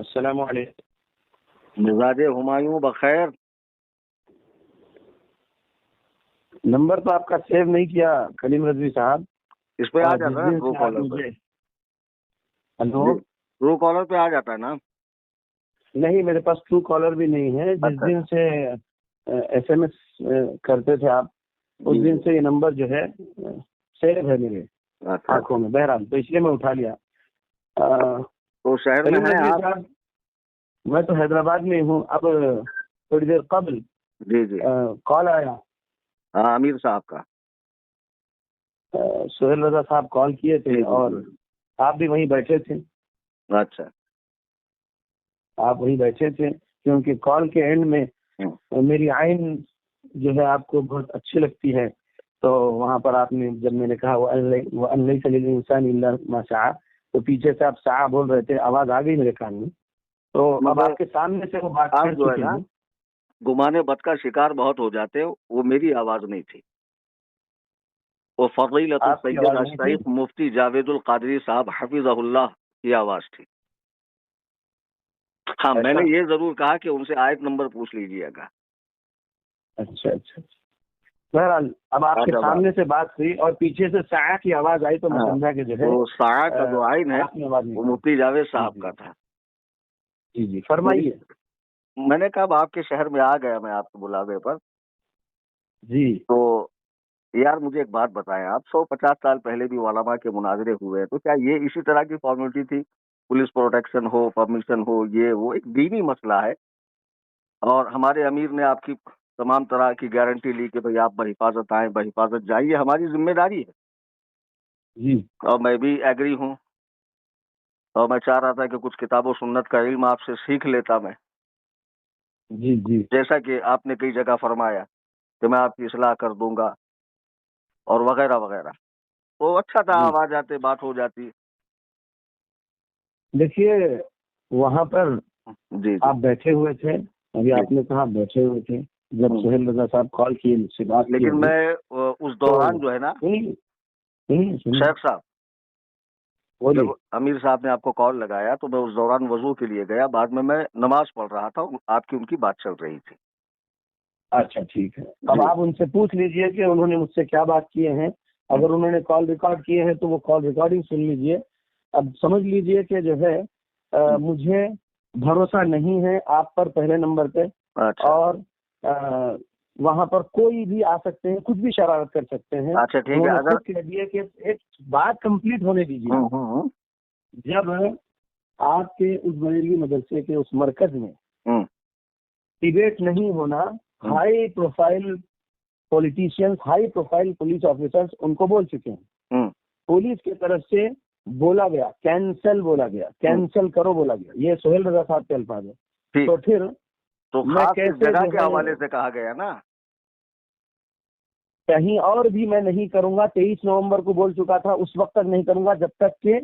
अस्सलाम वालेकुम। मिजाज हुमायूं बखैर। नंबर तो आपका सेव नहीं किया कलीम रजवी साहब। इस पे आ जिस जाता है दिन ट्रू से आप कॉलर पे। मुझे हेलो ट्रू कॉलर पे आ जाता है ना। नहीं, मेरे पास ट्रू कॉलर भी नहीं है। जिस अच्छा। दिन से SMS करते थे आप, उस जी दिन जी। से ये नंबर जो है सेव है मेरे अच्छा। आंखों में। बहरहाल तो इसलिए मैं उठा लिया। तो शहर में कलीम हैं रजवी आप? साहब, मैं तो हैदराबाद में हूँ। अब थोड़ी देर कबल जी जी। कॉल आया, हाँ, अमीर साहब का। सोहेल रजा साहब कॉल किए जी थे जी और जी। आप भी वहीं बैठे थे। अच्छा। आप वहीं बैठे थे क्योंकि कॉल के एंड में मेरी आइन जो है आपको बहुत अच्छी लगती है। तो वहां पर आपने, जब मैंने कहा वो अल्लाह सलील इंसान इल्ला मा शाअ, तो पीछे से आप शाअ बोल रहे थे, आवाज आ गई मेरे कान में। तो अब मगर आपके सामने से वो बात आप कर जो है चुके ना, हैं। गुमाने बद का शिकार बहुत हो जाते हो। वो मेरी आवाज नहीं थी, वो फजीलतुल आपकी सैयद आवाज नहीं थी। अश-शईख मुफ्ती जावेदुल कादरी साहब हफिज़हुल्लाह की आवाज थी। हाँ, मैंने ऐसा? ये जरूर कहा कि उनसे आयत नंबर पूछ लीजिएगा। अच्छा अच्छा। बहरहाल अब आपके अच्छा बात। सामने से बात हुई और पीछे से शाअ की आवाज आई, तो मैं हाँ, समझा कि जो है तो साया का जो आइन है आपने आवाज नहीं वो की। मुफ्ती जावेद जी साहब का जी था। जी जी, मेरी फरमाइए। मैंने कहा अब आपके शहर में आ गया मैं आपके बुलावे पर। जी तो यार मुझे एक बात बताएं, आप 150 साल पहले भी उलमा के मुनाजरे हुए हैं, तो क्या ये इसी तरह की फॉर्मेलिटी थी? पुलिस प्रोटेक्शन हो, परमिशन हो, ये वो एक दीनी मसला है। और हमारे अमीर ने आपकी तमाम तरह की गारंटी ली कि भाई आप बहिफाजत आए, बहिफाजत जाइए, हमारी जिम्मेदारी है। जी और मैं भी एग्री हूँ। और मैं चाह रहा था कि कुछ किताबों सुन्नत का इल्म आपसे सीख लेता मैं, जी जी जैसा कि आपने कई जगह फरमाया कि मैं आपकी इस्लाह कर दूंगा और वगैरह वगैरह। तो अच्छा था, जी। आप आ जाते, बात हो जाती। देखिए, वहां पर जी जी। आप बैठे हुए थे, अभी जी। आपने कहा बैठे हुए थे, जब हम्म। सोहेल रजा साहब कॉल किए, मुझसे बात की लेकिन अभी। मैं उस तो दौरान जो है ना, सुनिए सुनिए सुनिए, शेख साहब, जब बोलिए। अमीर साहब ने आपको कॉल लगाया तो मैं उस दौरान वजू के लिए गया। बाद में मैं नमाज पढ़ रहा था, आपकी उनकी बात चल रही थी। अच्छा ठीक है, अब जी। आप उनसे पूछ लीजिए कि उन्होंने मुझसे क्या बात किए हैं। अगर उन्होंने कॉल रिकॉर्ड किए हैं तो वो कॉल रिकॉर्डिंग सुन लीजिए। अब समझ लीजिए कि जो है मुझे भरोसा नहीं है आप पर, पहले नंबर पे। अच्छा। और वहां पर कोई भी आ सकते हैं, कुछ भी शरारत कर सकते हैं। अच्छा ठीक है। उन्होंने अगर खुद कह दिया कि एक बात कंप्लीट होने दीजिए। हम्म। जब आपके उस बरेलवी मदरसे के उस मरकज में हम्म। डिबेट नहीं होना, hmm. High profile politicians, high profile police officers उनको बोल चुके हैं। हम्म। पुलिस की तरफ से बोला गया, कैंसल बोला गया, कैंसल करो बोला गया। ये सोहेल रजा साहब के अल्फाज है। ठीक। तो फिर तो मैं खास इस कैसे जगह जो के है, हवाले से कहा गया ना। कहीं और भी मैं नहीं करूंगा। 23 नवंबर को बोल चुका था, उस वक्त तक नहीं करूंगा जब तक कि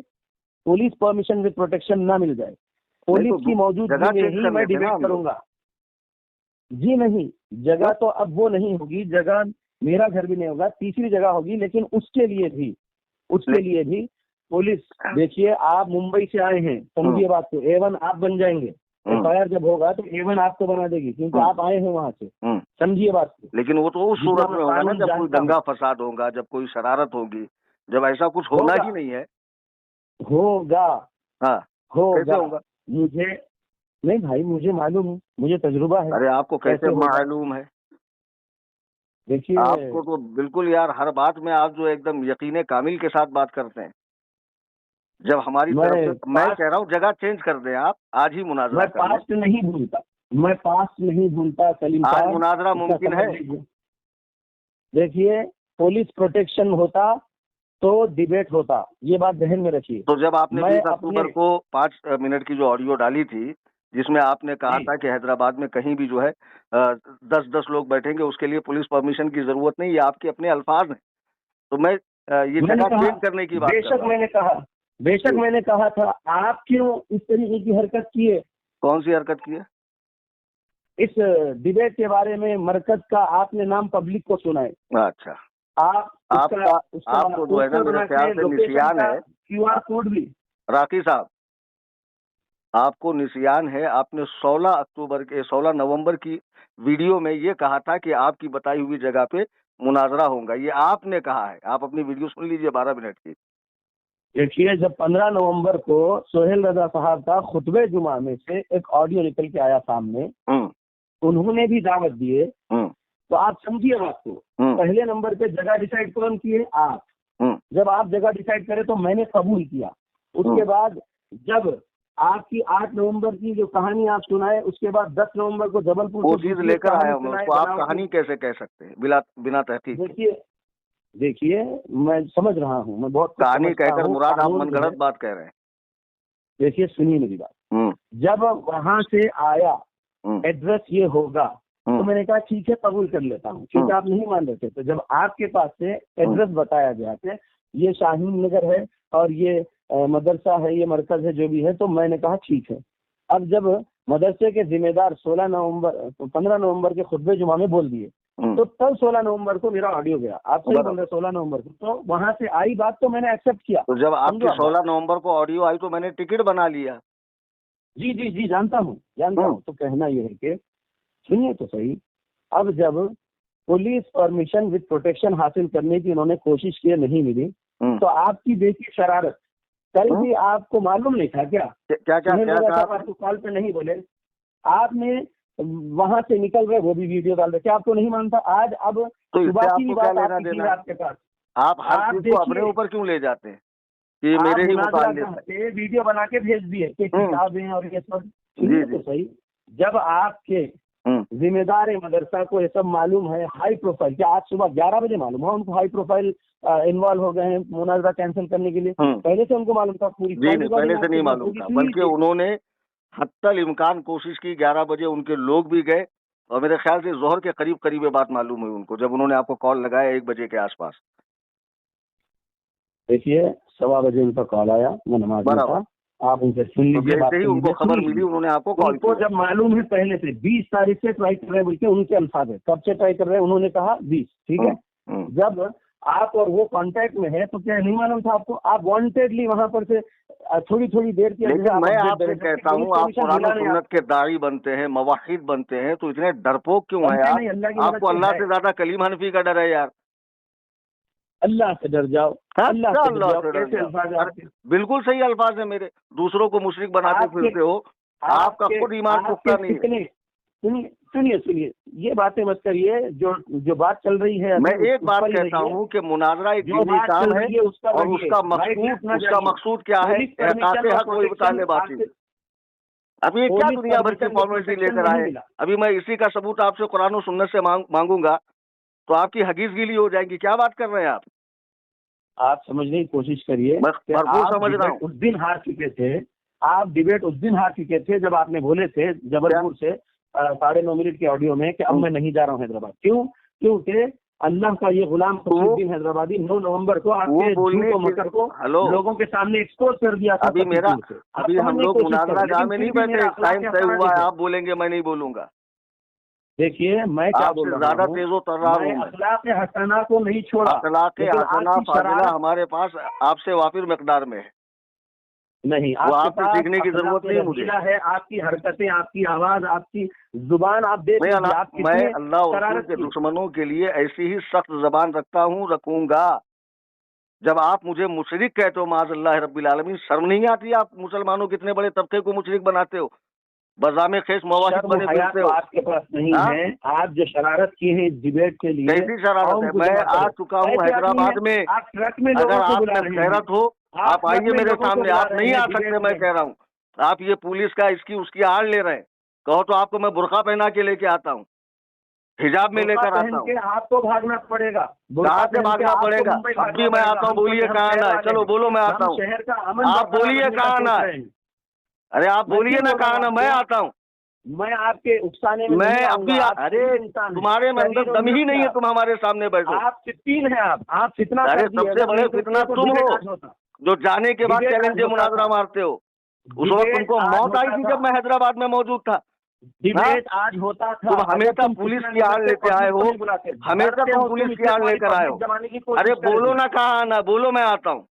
पुलिस परमिशन विद प्रोटेक्शन ना मिल जाए। नहीं पुलिस तो की मौजूदगी जगह में चेंज ही कर मैं लेते ना डिबेट हम लोग। करूंगा। जी नहीं, क्यों? जगह तो अब वो नहीं होगी, जगह मेरा घर भी नहीं होगा, तीसरी जगह होगी। लेकिन उसके लिए भी पुलिस, देखिए आप मुंबई से आए हैं, समझिए बात को। A1 आप बन जाएंगे। FIR जब होगा तो A1 आपको बना देगी, क्योंकि आप आए हैं वहां से। समझिए बात को। लेकिन वो तो उस जितना सूरत मैं में होगा ना कानून जब कोई जानता हूँ। दंगा फसाद होगा, जब कोई शरारत होगी, जब ऐसा कुछ होना होगा ही नहीं है। होगा हाँ। कैसे होगा। होगा? मुझे नहीं भाई, मुझे मालूम है, मुझे तजुर्बा है अरे आपको कैसे कैसे होगा। मालूम है? देखिए, आपको तो बिल्कुल यार, हर बात में आप जो एकदम यकीने कामिल के साथ बात करते हैं। जब हमारी तरफ मैं से, मैं कह पास्ट रहा हूँ जगह चेंज कर दें आप, आज ही मुनाजरा मैं कर लें। पास्ट नहीं भूलता। मैं पास्ट नहीं भूलता सलीम आज साहब, मुनाजरा इसका मुमकिन समझ है। लीजिए। देखिए, पुलिस प्रोटेक्शन होता तो डिबेट होता, ये बात ध्यान में रखिए। तो जब आपने मैं 20 अपने अक्टूबर को 5 मिनट की जो ऑडियो डाली थी, जिसमें आपने कहा जी था कि हैदराबाद में कहीं भी जो है 10-10 लोग बैठेंगे, उसके लिए पुलिस परमिशन की जरूरत नहीं, ये आपके अपने अल्फाज हैं। तो मैं ये मैंने जगह कहा, चेंज करने की बात कर बेशक रहा हूँ। मैंने कहा, बेशक जी। मैंने कहा था। आप क्यों इस तरीके की हरकत किए? कौन सी हरकत की है? इस डिबेट के बारे में मरकज का आपने नाम पब्लिक को सुनाए। अच्छा। आप उसका आपका उसका आपको जो है ना पोस्टर मेरे बना ख्याल के, से लोकेशन निसियान का है, QR कोड भी। राकी साहब। आपको निसियान है, आपने 16 नवंबर की वीडियो में ये कहा था कि आपकी बताई हुई जगह पे मुनाजरा होगा। ये आपने कहा है, आप अपनी वीडियो सुन लीजिए 12 मिनट की। देखिए, जब 15 नवंबर को सोहेल रजा साहब का खुतबे जुमा में से एक ऑडियो निकल के आया सामने, उन्होंने भी दावत दिए, तो आप समझिए बात को। पहले नंबर पे जगह डिसाइड कौन किए? आप। जब आप जगह डिसाइड करें तो मैंने कबूल किया। उसके बाद जब आपकी 8 नवंबर की जो कहानी आप सुनाए, उसके बाद 10 नवंबर को जबलपुर वो चीज लेकर आया मैं उसको, आप कहानी कैसे कह सकते हैं बिना तहकीक? देखिए, मैं समझ रहा हूँ, मैं बहुत कहानी कहकर मुराद आप मनगढ़ंत बात कह रहे हैं। देखिए, सुनिए मेरी बात। जब वहां से आया एड्रेस ये होगा, तो मैंने कहा ठीक है, कबूल कर लेता हूँ, क्योंकि आप नहीं मान रहे थे। तो जब आपके पास से एड्रेस बताया गया कि ये शाहीन नगर है और ये मदरसा है, ये मरकज है, जो भी है, तो मैंने कहा ठीक है। अब जब मदरसे के जिम्मेदार 15 नवंबर के खुतबे जुमा में बोल दिए, तो तब 16 नवंबर को मेरा ऑडियो गया। आप सही बोल रहे, 16 नवंबर को, तो वहां से आई बात, तो मैंने एक्सेप्ट किया। तो जब आपकी 16 नवंबर को ऑडियो आई तो मैंने टिकट बना लिया। जी जी जी, जानता हूँ। तो कहना यह है कि सुनिए तो सही, अब जब पुलिस परमिशन विद प्रोटेक्शन हासिल करने की उन्होंने कोशिश की, नहीं मिली, तो आपकी बेटी शरारत, कल भी आपको मालूम नहीं था क्या? आपको कॉल पे नहीं बोले, आपने वहां से निकल रहे, वो भी वीडियो डाल रहे, क्या आपको नहीं मानता? आज अब तो सुबह की बात आपके पास, आप हर चीज को अपने ऊपर क्यों ले जाते हैं कि मेरे ही मुताबिक वीडियो बना के भेज दिए कि किताबें और ये सब। तो सही, जब आपके जिम्मेदार मदरसा को ये सब मालूम है, हाई प्रोफाइल, क्या आज सुबह 11 बजे मालूम है उनको हाई प्रोफाइल इन्वॉल्व हो गए हैं मुनाजरा कैंसिल करने के लिए? पहले से उनको मालूम था? पूरी पहले से नहीं मालूम था, बल्कि उन्होंने हत्तल इम्कान कोशिश की। 11 बजे उनके लोग भी गए और मेरे ख्याल से जोहर के करीब ये बात मालूम हुई उनको, जब उन्होंने आपको कॉल लगाया 1 बजे के आसपास। देखिए, 1:15 बजे उनका कॉल आया, मैं नमाज में था, आप उनसे सुन लीजिए। बात उनको खबर मिली, उन्होंने आपको कॉल किया। जब मालूम है पहले से 20 तारीख से ट्राई कर रहे हैं, बोल के उनके अल्फाज है, कब से ट्राई कर रहे हैं, उन्होंने कहा 20, ठीक है। जब आप और वो कांटेक्ट में है, तो क्या नहीं मालूम था आपको? आप वांटेडली वहां पर से थोड़ी देर के अंदर, मैं आपसे कहता हूँ, आप कुरान और सुन्नत के दाई बनते हैं, मवाहिद बनते हैं, तो इतने डरपोक क्यों है आप? आपको अल्लाह से ज्यादा कलीम हनफी का डर है यार। अल्लाह से डर जाओ, अल्लाह से डर जाओ। बिल्कुल सही अल्फाज है मेरे। दूसरों को मुशरिक बनाते फिरते हो, आपका खुद ईमान पुख्ता नहीं है। सुनिए, ये बातें मत करिए। जो बात चल रही है, मैं एक बात कहता हूँ कि मुनाजरा एक दीनी काम है और उसका मकसूद क्या है? अभी ये क्या दुनिया भर की फॉर्मेलिटी लेकर आए? अभी मैं इसी का सबूत आपसे कुरान और सुन्नत से मांगूंगा तो आपकी हगीज गीली हो जाएगी। क्या बात कर रहे हैं आप समझने की कोशिश करिए। भरपूर समझ रहा हूँ। उस दिन हार चुके थे आप, डिबेट उस दिन हार चुके थे जब आपने बोले थे जबलपुर से 9.5 मिनट के ऑडियो में कि अब मैं नहीं जा रहा हूँ हैदराबाद। क्योंकि अल्लाह का ये गुलाम खुर्शीद्दीन हैदराबादी 9 नवंबर को आपके झूठ को मकर को लोगों के सामने एक्सपोज कर दिया था। अभी हम लोग मुनाजरा में नहीं बैठे, टाइम तय हुआ है, आप बोलेंगे मैं नहीं बोलूंगा। देखिए, मैं क्या बोल रहा हूँ, ज्यादा तेजो तर रहा हूँ। अखलाक हसना को नहीं छोड़ा, अखलाक हसना फाजिला हमारे पास आपसे वाफिर मकदार में है। नहीं, आपसे सीखने की जरूरत नहीं मुझे है। आपकी हरकतें, आपकी आवाज, आपकी जुबान, आप देख मैं अल्लाह और के दुश्मनों के लिए ऐसी ही सख्त जबान रखता हूँ, रखूंगा। जब आप मुझे मुशरिक कहते हो, माज़अल्लाह रब्बिल आलमीन, शर्म नहीं आती? आप मुसलमानों के इतने बड़े तबके को मुशरिक बनाते हो, बज़ामे खेस मवाहिद बने फिरते हो। आपके पास नहीं है। आप जो शरारत की है डिबेट के लिए, कैसी शरारत है? मैं आ चुका हूँ हैदराबाद में। अगर आप में खैरत हो, आप आइए मेरे सामने। आप नहीं आ सकते, मैं कह रहा हूँ। आप ये पुलिस का इसकी उसकी आड़ ले रहे हैं। कहो तो आपको मैं बुर्का पहना के लेके आता हूँ, हिजाब में लेकर आता हूँ। आपको भागना पड़ेगा। कहाँ से भागना पड़ेगा? अभी मैं आता हूँ, बोलिए कहाँ आना है? चलो बोलो, मैं आता हूँ। शहर का अमन, आप बोलिए कहाँ आना है? अरे आप बोलिए ना कहाँ आना, मैं आता हूँ। मैं आपके उकसाने में मैं अभी अरे तुम्हारे में अंदर दम ही नहीं है, तुम हमारे सामने बैठो। आप फितन है, आप फितना। अरे सबसे बड़े फितना तुम हो जो जाने के बाद चैलेंज मुनाजरा मारते हो। उस वक्त तुमको मौत आई थी जब मैं हैदराबाद में मौजूद था। डिबेट आज होता था। तुम हमेशा पुलिस की आड़ लेते आए हो, हमेशा तुम पुलिस की आड़ लेकर आए हो। अरे बोलो ना कहाँ आना, बोलो मैं आता हूँ।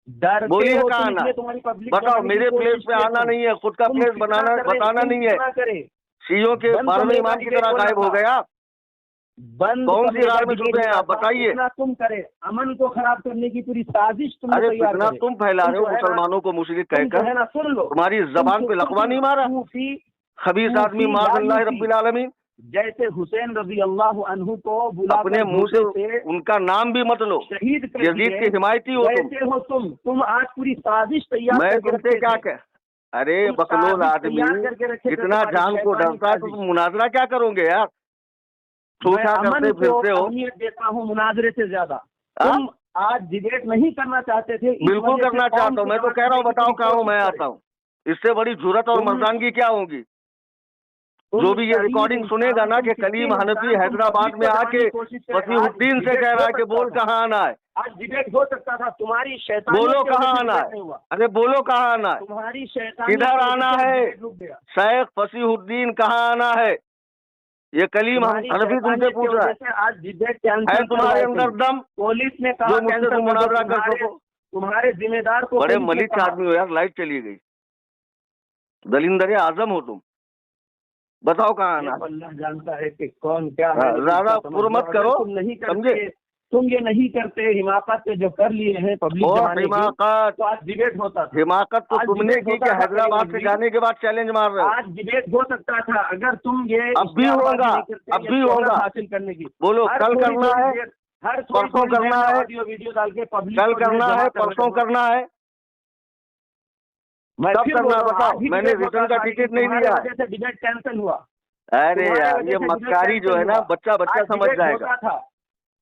डरते बोलिए हो कहाँ तुम, आना इसलिए है? तुम्हारी पब्लिक बताओ, जमाने की मेरे प्लेस कोशिश पे की आना तुम। नहीं है, खुद का प्लेस बनाना बताना नहीं है। सीईओ के बंद बारहवें कमरे का इमाम की डिबेट तरह बोलना गायब हो था, गए आप। बंद कौन सी कमरे का राह में डिबेट छुपे हैं बोला आप, था। बताइए। कितना तुम करे, अमन को खराब करने की पूरी साजिश तुमने अरे तैयार फितना करे। तुम फैला तुम रहे हो जो है ना, मुसलमानों को मुशरिक तुम जो कहकर। है ना, सुन लो, तुम्हारी जबान पे लकवा नहीं मारा? सूफी खबीस आदमी सूफी माज़अल्लाह लालूसी, रब्बिल आलमीन। जैसे हुसैन रजी अल्लाह अन्हु को अपने बुलाकर मुंह से धोखे से उनका नाम भी मत लो। शहीद कर यजीद दिए, की हिमायती हो तुम। वैसे हो तुम आज पूरी साजिश तैयार मैं करके तुमसे रखे क्या थे। कह, अरे तुम बकलोल साजिश आदमी, तैयार करके रखे थे, इतना तुम्हारी जान को शैतानी डरता है तो साजिश। तुम मुनाजरा क्या करोगे यार? मैं छूछा अमन करते को फिरते हो। अहमियत देता हूँ मुनाजरे से ज्यादा। हाँ? तुम आज डिबेट नहीं करना चाहते थे, इस बिल्कुल वजह से करना कौम चाहता हूँ, को मैं तो जमा कह रहा करने हूँ, की बताओ पूरी कहाँ हूँ, कोशिश मैं करे। आता हूँ। इससे बड़ी जुर्रत और तुम मर्दानगी क्या होगी? तुम जो भी ये शरीफ रिकॉर्डिंग सुनेगा इंसान, ना तुम कि सिक्के कलीम हनफी इंसान, तुम हैदराबाद पब्लिक में को आके जमाने की कोशिश करे। आज फसीहुद्दीन से डिबेट कह रहा हो है कि सकता बोल था, कहाँ आना है, आज डिबेट हो सकता था, तुम्हारी शैतानियत बोलो की वजह कहाँ से आना डिबेट है। नहीं हुआ। अरे बोलो कहाँ आना है, तुम्हारी शैतानियत किधर की वजह आना से आज है? डिबेट रुक गया। शेख फसीहुद्दीन कहाँ आना है? ये कलीम तुम्हारी हनफी तुमसे शैतानियत की पूछ रहा वजह से आज डिबेट है कैंसिल तुम्हारे करवाए अंदर तुम। दम पुलिस ने कहा जो मुझसे कैंसिल तुम कर दो, मुनाजरा कर सको? तुम्हारे जिम्मेदार को बड़े पुलिस ने मलिक कहा। आदमी हो यार, लाइट चली गई। दलिंदर आजम हो तुम, बताओ कहाँ आना देखो, है? अल्लाह जानता है कि कौन क्या है, लेकिन ज्यादा इसका समझ पुर लो, मत अगर करो, तुम नहीं समझे? करते, तुम ये नहीं करते, हिमाकत से जो कर लिए हैं पब्लिक और जमाने की, हिमाकत, तो आज डिबेट होता था। हिमाकत तो आज तुमने डिबेट की होता कि था हैदराबाद से करीम जाने के बाद चैलेंज मार रहे हो। आज डिबेट हो सकता था अगर तुम ये अब भी इश्तिहारबाजी होगा, नहीं करते, अब ये भी शोहरत होगा। हासिल करने की। बोलो हर कल थोड़ी करना थोड़ी है, देर, हर थोड़ी परसों थोड़ी देर करना में है, ऑडियो वीडियो डाल के पब्लिक कल को जो है करना जमा है, कर रहे परसों हो। करना है, मैं कब फिर करना बोल है रहा हूँ, बताओ? आज ही मैंने डिबेट होता रिटर्न का था, लेकिन टिकट नहीं तुम्हारे लिया है। वजह से डिबेट कैंसिल हुआ। अरे तुम्हारे यार, वजह ये से डिबेट मक्कारी जो कैंसिल है ना, हुआ। बच्चा बच्चा आज समझ डिबेट जाएगा। होता था।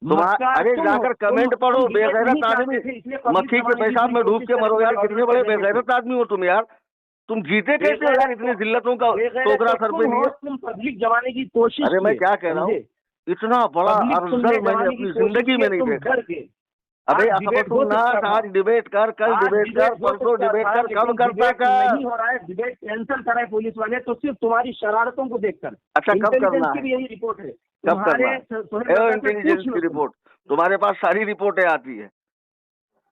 तुम्हारा मक्कार अरे तुम हो, जाकर कमेंट पढ़ो, तुम डिबेट बेगैरत नहीं आदमी। चाहते थे, इसलिए पब्लिक मक्खी के जमाने की पेशाब पूरी में डूब कोशिश के करे मरो यार, तुम्हें कितने ऑडियो बड़े करने के लिए। बेगैरत आदमी हो तुम यार। तुम जीते कैसे हो यार इतनी जिल्लतों का बेगैरत टोकरा तो सर तुम पे हो, लिए? तुम पब्लिक जमाने की कोशिश अरे मैं किए, क्या कह रहा हूँ, समझे? इतना बड़ा पब्लिक तुमने अफजल मैंने जमाने की अपनी कोशिश जिंदगी की, में नहीं तुम देखा। डर गए। अबे आज डिबेट असबतुल हो नास, सकता था, आज डिबेट कर, कल आज डिबेट कर, डिबेट हो परसों सकता डिबेट था, कर, कब लेकिन करता डिबेट कर। नहीं हो रहा है। डिबेट कैंसिल कराए पुलिस वाले, तो सिर्फ तुम्हारी शरारतों को देखकर। अच्छा कब इंटेलिजेंस करना की है, भी यही रिपोर्ट है। कब करना है? सोहेल रजा से इंटेलिजेंस पूछ की लो तुम। रिपोर्ट तुम्हारे पास सारी रिपोर्टें आती है।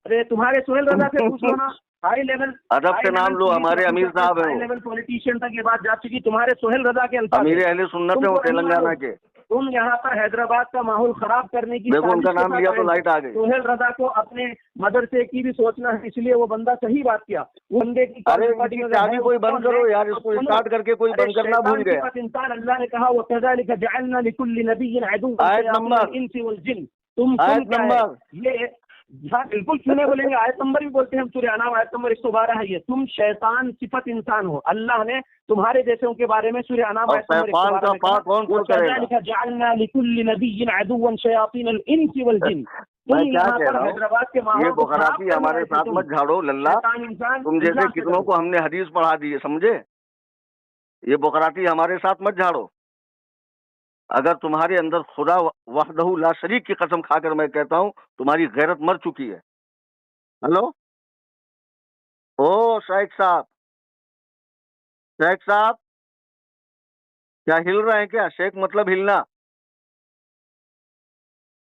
अरे तुम्हारे सोहेल रजा से पूछ लो ना। हाई लेवल अदब से नाम लो, पुलिस हमारे अमीर ऑफिसर साहब हाई हैं वो, लेवल पॉलिटिशियन तक ये बात जा चुकी। तुम्हारे सोहेल रजा के अल्फाज अमीर हैं। अहले सुन्नत है तुम वो, तो रहने तेलंगाना वाले के। तुम यहाँ पर हैदराबाद का माहौल खराब करने की देखो उनका साजिश के नाम साथ लिया आए तो हो। लाइट आ गई। सोहेल रजा को अपने मदरसे की भी सोचना है, इसलिए वो बंदा सही बात किया। वो बंदे की अरे काउंटरपार्टी इनकी में अगर चाबी है, कोई वो बंद कौन है? करो यार, तो इसको सुनो। स्टार्ट करके कोई अरे बंद करना भूल शैतान गया। सिफत इंसान, अल्लाह ने कहा, वकज़ालिक जअलना लिकुल्लि नबिय्यिन अदुव्वन आयत शयातीन नंबर, अल-इंस वल जिन्न। तुम सुन आयत क्या है नंबर। ये? हाँ बिल्कुल, क्यों नहीं बोलेंगे? आयत नंबर भी बोलते हैं हम, सूरह अनाम आयत नंबर 112 है ये। तुम शैतान सिफत इंसान हो। अल्लाह ने तुम्हारे जैसों के बारे में सूरह अनाम और आयत नंबर शैतान 112 का में पाक कौन पुर करेगा? वकज़ालिक जअलना लिकुल्लि नबिय्यिन अदुव्वन शयातीन अल-इंस वल जिन्न। तुम मैं क्या यहाँ कह पर रहा हूँ, हैदराबाद के ये माहौल को खराब बुखराती करने हमारे आए थे साथ तुम। मत झाड़ो लल्ला। शैतान इंसान, तुम जैसे अल्लाह से कितनों डरो। को हमने हदीस पढ़ा दी है, समझे? ये बुखराती हमारे साथ मत झाड़ो। अगर तुम्हारे अंदर खुदा वहदहू ला शरीक की कसम खाकर मैं कहता हूँ, तुम्हारी गैरत मर चुकी है। हेलो, ओ शेख साहब, शेख साहब, क्या हिल रहे हैं क्या? शेख मतलब हिलना।